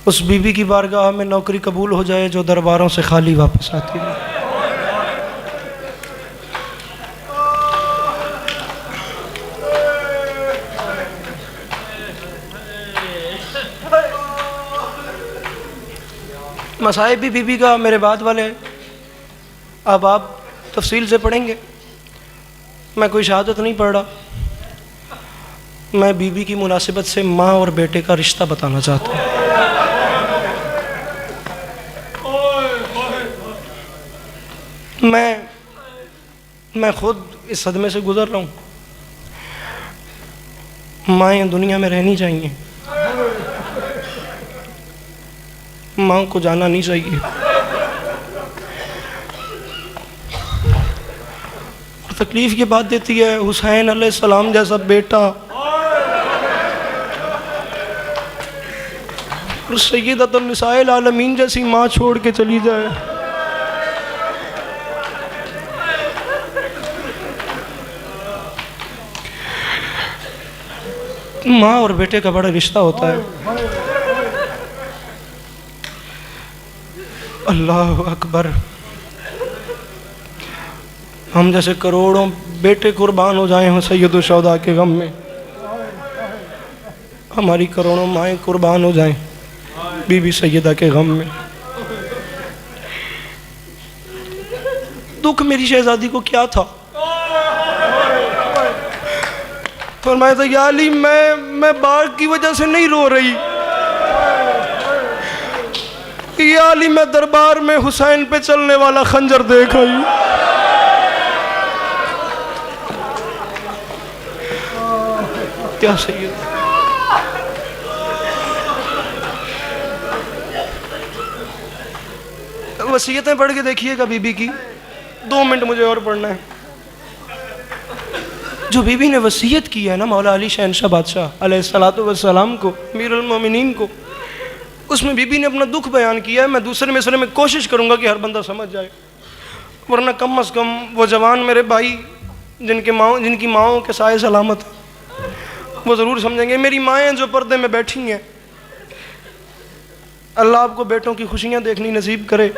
उस बीबी की बारगाह में नौकरी कबूल हो जाए जो दरबारों से खाली वापस आती है। मसाइब भी बीबी का मेरे बाद वाले हैं, अब आप तफसील से पढ़ेंगे। मैं कोई शहादत नहीं पढ़ रहा, मैं बीबी की मुनासिबत से माँ और बेटे का रिश्ता बताना चाहता हूँ। मैं खुद इस सदमे से गुजर रहा हूँ। माएँ दुनिया में रहनी चाहिए, माँ को जाना नहीं चाहिए। और तकलीफ ये बात देती है, हुसैन अलैहिस्सलाम जैसा बेटा और सय्यदतुन निसाइल आलमीन जैसी माँ छोड़ के चली जाए। माँ और बेटे का बड़ा रिश्ता होता है। अल्लाह अकबर। हम जैसे करोड़ों बेटे कुर्बान हो जाए हों सैयदुल शुहदा के गम में, हमारी करोड़ों माएँ कुर्बान हो जाएं बीबी सैयदा के गम में। दुख मेरी शहजादी को क्या था? फरमाया था, या अली मैं बाग की वजह से नहीं रो रही, या अली मैं दरबार में हुसैन पे चलने वाला खंजर देख आई। क्या सही है। वसीयतें पढ़ के देखिएगा बीबी की, 2 मिनट मुझे और पढ़ना है। जो बीबी ने वसीयत की है ना मौला अली शहंशाह बादशाह अलैहिस्सलातु वस्सलाम को, अमीरुल मोमिनीन को, उसमें बीबी ने अपना दुख बयान किया है। मैं दूसरे मिसरे में कोशिश करूंगा कि हर बंदा समझ जाए, वरना कम अज़ कम वो जवान मेरे भाई जिनकी माँओं के साए सलामत हैं वो ज़रूर समझेंगे। मेरी माएँ जो पर्दे में बैठी हैं, अल्लाह आपको बेटों की खुशियाँ देखनी नसीब करे।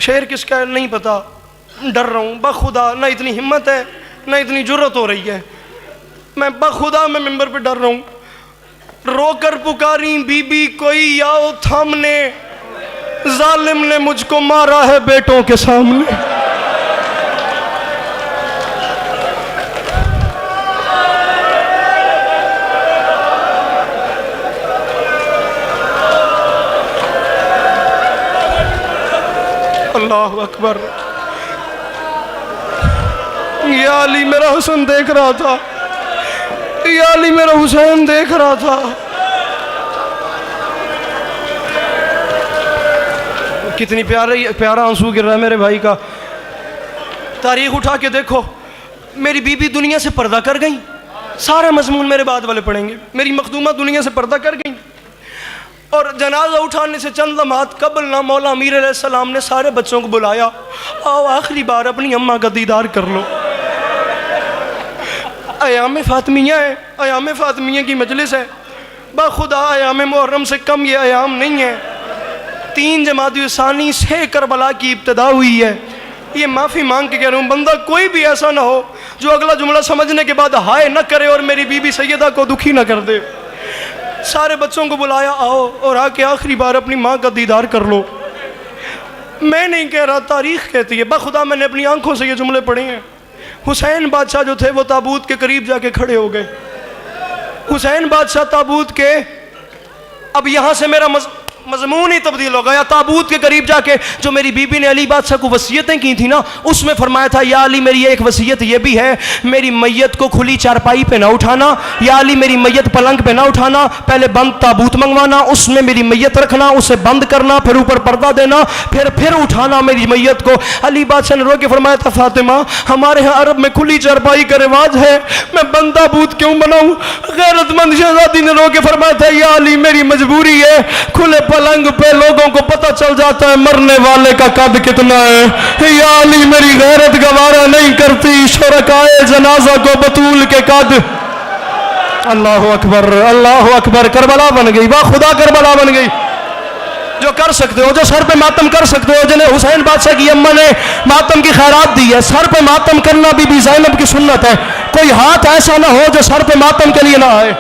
शेर किसका है नहीं पता, डर रहा हूँ बखुदा, ना इतनी हिम्मत है ना इतनी जुर्रत हो रही है। मैं बखुदा मैं मिंबर पे डर रहा हूँ। रोकर पुकारी बीबी कोई आओ थामने, जालिम ने मुझको मारा है बेटों के सामने। अल्लाह अकबर। या अली मेरा हुसैन देख रहा था, या अली मेरा हुसैन देख रहा था। कितनी प्यारा आंसू गिर रहा है मेरे भाई का। तारीख उठा के देखो, मेरी बीबी दुनिया से पर्दा कर गई। सारा मजमून मेरे बाद वाले पढ़ेंगे। मेरी मखदूमा दुनिया से पर्दा कर गई और जनाजा उठाने से चंद लम्हात कबल ना मौला अमीर अलैहिस्सलाम ने सारे बच्चों को बुलाया, आओ आखिरी बार अपनी अम्मा का दीदार कर लो। अयाम फातिमिया है, अयाम फातिमिया की मजलिस है। बाखुदा अयाम मुहर्रम से कम ये अयाम नहीं है। 3 जमादी सानी से करबला की इब्तिदा हुई है। ये माफ़ी मांग के कह रहा हूँ, बंदा कोई भी ऐसा ना हो जो अगला जुमला समझने के बाद हाय न करे और मेरी बीबी सैयदा को दुखी न कर दे। सारे बच्चों को बुलाया, आओ और आके आखिरी बार अपनी माँ का दीदार कर लो। मैं नहीं कह रहा, तारीख कहती है। बखुदा मैंने अपनी आंखों से ये जुमले पढ़े हैं। हुसैन बादशाह जो थे वो ताबूत के करीब जाके खड़े हो गए। हुसैन बादशाह ताबूत के, अब यहाँ से मेरा मजमून ही तब्दील हो गया। ताबूत के करीब जाके जो मेरी बीबी ने अली बादशाह को वसीयतें की थी ना, उसमें फरमाया था, या अली मेरी एक वसीयत ये भी है, मेरी मैयत को खुली चारपाई पे ना उठाना। या अली मेरी मैयत पलंग पे ना उठाना, पहले बंद ताबूत मंगवाना, उसमें मेरी मैयत रखना, उसे बंद करना, फिर ऊपर पर्दा देना, फिर उठाना मेरी मैयत को। अली बादशाह ने रो के फरमाया था, फातिमा हमारे यहाँ अरब में खुली चारपाई का रिवाज है, मैं बंद ताबूत क्यों बनाऊँ? गैरतमंद शहजादी ने रो के फरमाया था, या अली मेरी मजबूरी है, खुले पलंग पे लोगों को पता चल जाता है मरने वाले का कद कितना है। या अली मेरी गैरत गवारा नहीं करती शुरकाए जनाजा को बतूल के कद। अल्लाह अकबर, करबला बन गई, वाह खुदा करबला बन गई। जो कर सकते हो, जो सर पे मातम कर सकते हो, जिन्हें हुसैन बादशाह की अम्मा ने मातम की खैरात दी है, सर पे मातम करना बीबी ज़ैनब की सुन्नत है। कोई हाथ ऐसा ना हो जो सर पे मातम के लिए ना आए।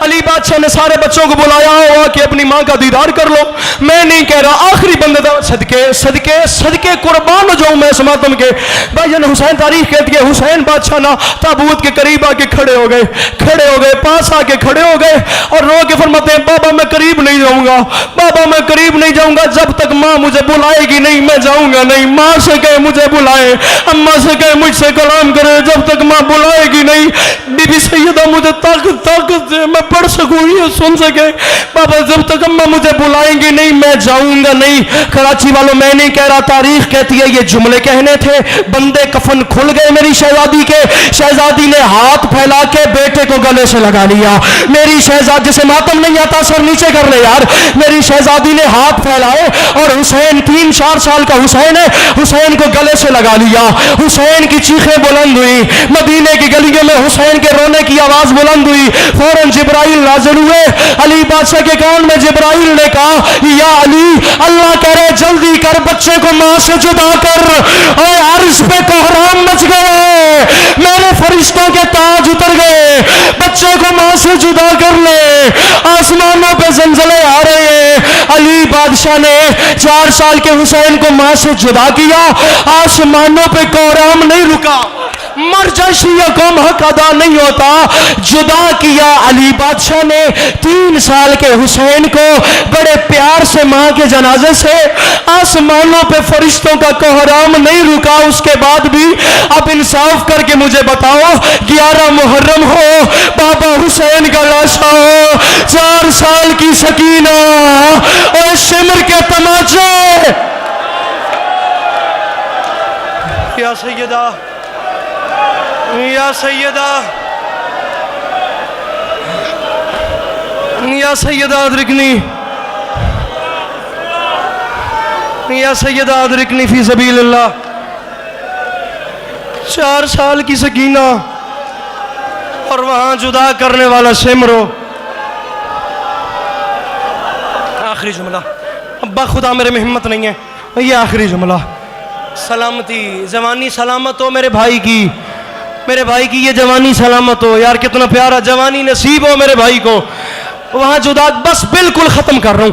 अली बादशाह ने सारे बच्चों को बुलाया हुआ कि अपनी माँ का दीदार कर लो। मैं नहीं कह रहा, आखिरी बंदे सदके सदके सदके कुर्बान हो जाऊं मैं इस मातम के। भाई हुसैन तारीख कहती है, हुसैन बादशाह ना ताबूत के करीब आके खड़े हो गए, पास आके खड़े हो गए और रो के फरमाते हैं, बाबा मैं करीब नहीं जाऊंगा, बाबा मैं करीब नहीं जाऊंगा, जब तक माँ मुझे बुलाएगी नहीं मैं जाऊंगा नहीं। माँ से कहे मुझे बुलाए, अम्मा से कहे मुझसे कलाम करे, जब तक माँ बुलाएगी नहीं। बीबी सैयदा मुझे ताकत दे, मैं पढ़ सकूं, ये सुन सके। बाबा जब तक अम्मा मुझे बुलाएंगी नहीं मैं जाऊंगा नहीं। कराची वालों, मैं नहीं कह रहा, तारीख कहती है ये जुमले कहने थे। बंदे कफन खुल गए मेरी शहजादी के। शहजादी ने हाथ फैला के बेटे को गले से लगा लिया। मेरी शहजादी से मातम नहीं आता, सर नीचे कर ले यार। मेरी शहजादी ने हाथ फैलाए और हुसैन 3-4 साल का हुसैन है, हुसैन को गले से लगा लिया। हुसैन की चीखें बुलंद हुई, मदीने की गलियों में हुसैन के रोने की आवाज बुलंद हुई। फौरन जिब्राइल नाज़िल हुए। अली बादशाह के कान में जिब्राइल ने कहा, या अली, अल्लाह कह रहे जल्दी कर, बच्चे को मां से जुदा कर। और अर्श पे कोहराम मच गए, मेरे फरिश्तों के ताज उतर गए, बच्चे को मां से जुदा कर ले। आसमानों पे जंजले आ रहे हैं। अली बादशाह ने 4 साल के हुसैन को मां से जुदा किया, आसमानों पे कोहराम नहीं रुका। मरजशी कौम हक अदा नहीं होता, जुदा किया अली बादशाह ने 3 साल के हुसैन को बड़े प्यार से मां के जनाजे से। आसमानों पे फरिश्तों का कोहराम नहीं रुका उसके बाद भी। अब इंसाफ करके मुझे बताओ, 11 मुहर्रम हो, बाबा हुसैन का लाशा हो, 4 साल की सकीना और शिमर के तमाचे। या सैयदा, या सैयदा, या सैयदा अदरिकनी, या सैयदा अदरिकनी फी सबीलिल्लाह। 4 साल की सकीना और वहां जुदा करने वाला सिमरो। आखिरी जुमला, अब्बा खुदा मेरे में हिम्मत नहीं है, ये आखिरी जुमला। सलामती, जवानी सलामत हो मेरे भाई की, मेरे भाई की ये जवानी सलामत हो। यार कितना प्यारा जवानी नसीब हो मेरे भाई को। वहां जुदा, बस बिल्कुल खत्म कर रहा हूं,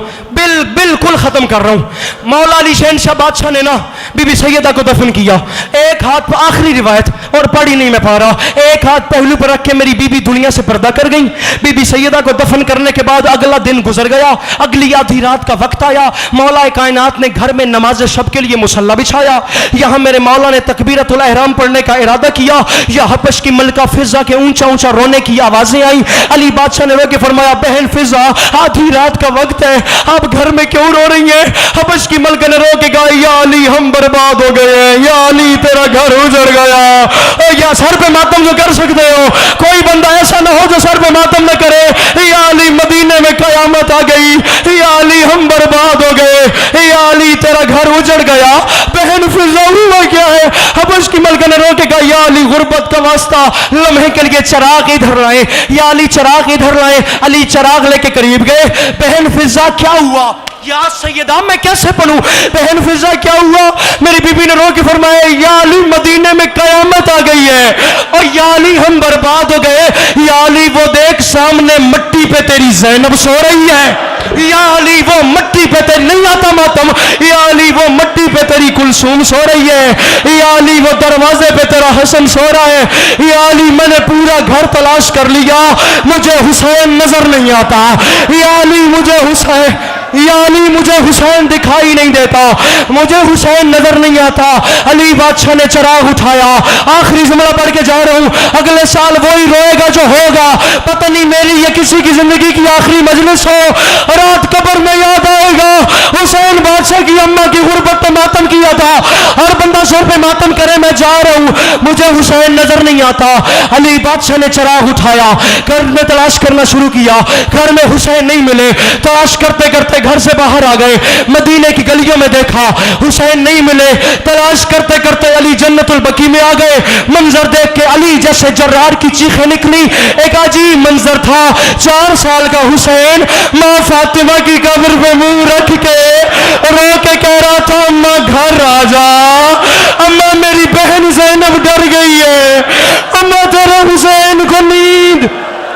बिल्कुल खत्म कर रहा हूं। मौला अली शहनशाह बादशाह ने ना बीबी सैयदा को दफन किया। एक हाथ पर, आखिरी रिवायत और पढ़ी नहीं मैं पा रहा, एक हाथ पहलू पर रख के मेरी बीबी दुनिया से पर्दा कर गई। बीबी सैयदा को दफन करने के बाद अगला दिन गुजर गया, अगली आधी रात का वक्त आया। मौला कायनात ने घर में नमाज शब के लिए मुसल्ला बिछाया। यहां मेरे मौला ने तकबीरतुल एहराम पढ़ने का इरादा किया। यह हबश की मलका फिजा के ऊंचा ऊंचा रोने की आवाजें आई। अली बादशाह ने रो के फरमाया, बहन फिजा, आधी रात का वक्त है, आप घर में क्यों रो रही हैं? हबश की मलका ने रो के कहा, या अली हम बर्बाद हो गए हैं, या अली तेरा घर उजड़ गया। या सर पे मातम जो कर सकते हो, कोई बंदा ऐसा ना हो जो सर पे मातम न करे। या अली मदीने में कयामत आ गई, या अली हम बर्बाद हो गए, या अली तेरा घर उजड़ गया। बहन फिजा हुआ क्या है? हबश की मलका ने रो के कहा, या अली गुर्बत का वास्ता, लम्हे के लिए चिराग इधर लाए, या अली चिराग इधर लाए। अली चिराग लेके करीब गए। बहन फिजा क्या हुआ? या सैयदा मैं कैसे पढ़ूं? बहन फिजा क्या हुआ? मेरी बीबी ने रो के फरमाया, या अली मदीने में कयामत आ गई है, और या अली हम बर्बाद हो गए। या अली वो देख सामने मट्टी पे तेरी ज़ैनब सो रही है, या अली वो मट्टी पे तेरी, नहीं आता मातम, या अली वो मट्टी पे तेरी कुलसूम सो रही है, या अली वो दरवाजे पे तेरा हसन सो रहा है। या अली मैंने पूरा घर तलाश कर लिया, मुझे हुसैन नजर नहीं आता। या अली मुझे हुसैन, या अली मुझे हुसैन दिखाई नहीं देता, मुझे हुसैन नजर नहीं आता। अली बादशाह ने चिराग उठाया। आखिरी जुमला पढ़ के जा रहा हूं, अगले साल वही रोएगा जो होगा। पता नहीं मेरी या किसी की जिंदगी की आखिरी मजलिस हो, रात कब्र में याद आएगा हुसैन बादशाह की अम्मा की गुर्बत पे मातम किया था। हर बंदा सर पे मातम करे, मैं जा रहा हूं, मुझे हुसैन नजर नहीं आता। अली बादशाह ने चिराग उठाया, घर में तलाश करना शुरू किया, घर में हुसैन नहीं मिले। तलाश करते करते घर से बाहर आ गए, मदीने की गलियों में देखा, हुसैन नहीं मिले। तलाश करते करते अली जन्नतुल बकी में आ गए। मंजर देख के अली जैसे जर्रार की चीखें निकली। एक अजीब मंजर था, 4 साल का हुसैन माँ फातिमा की कब्र पे मुंह रख के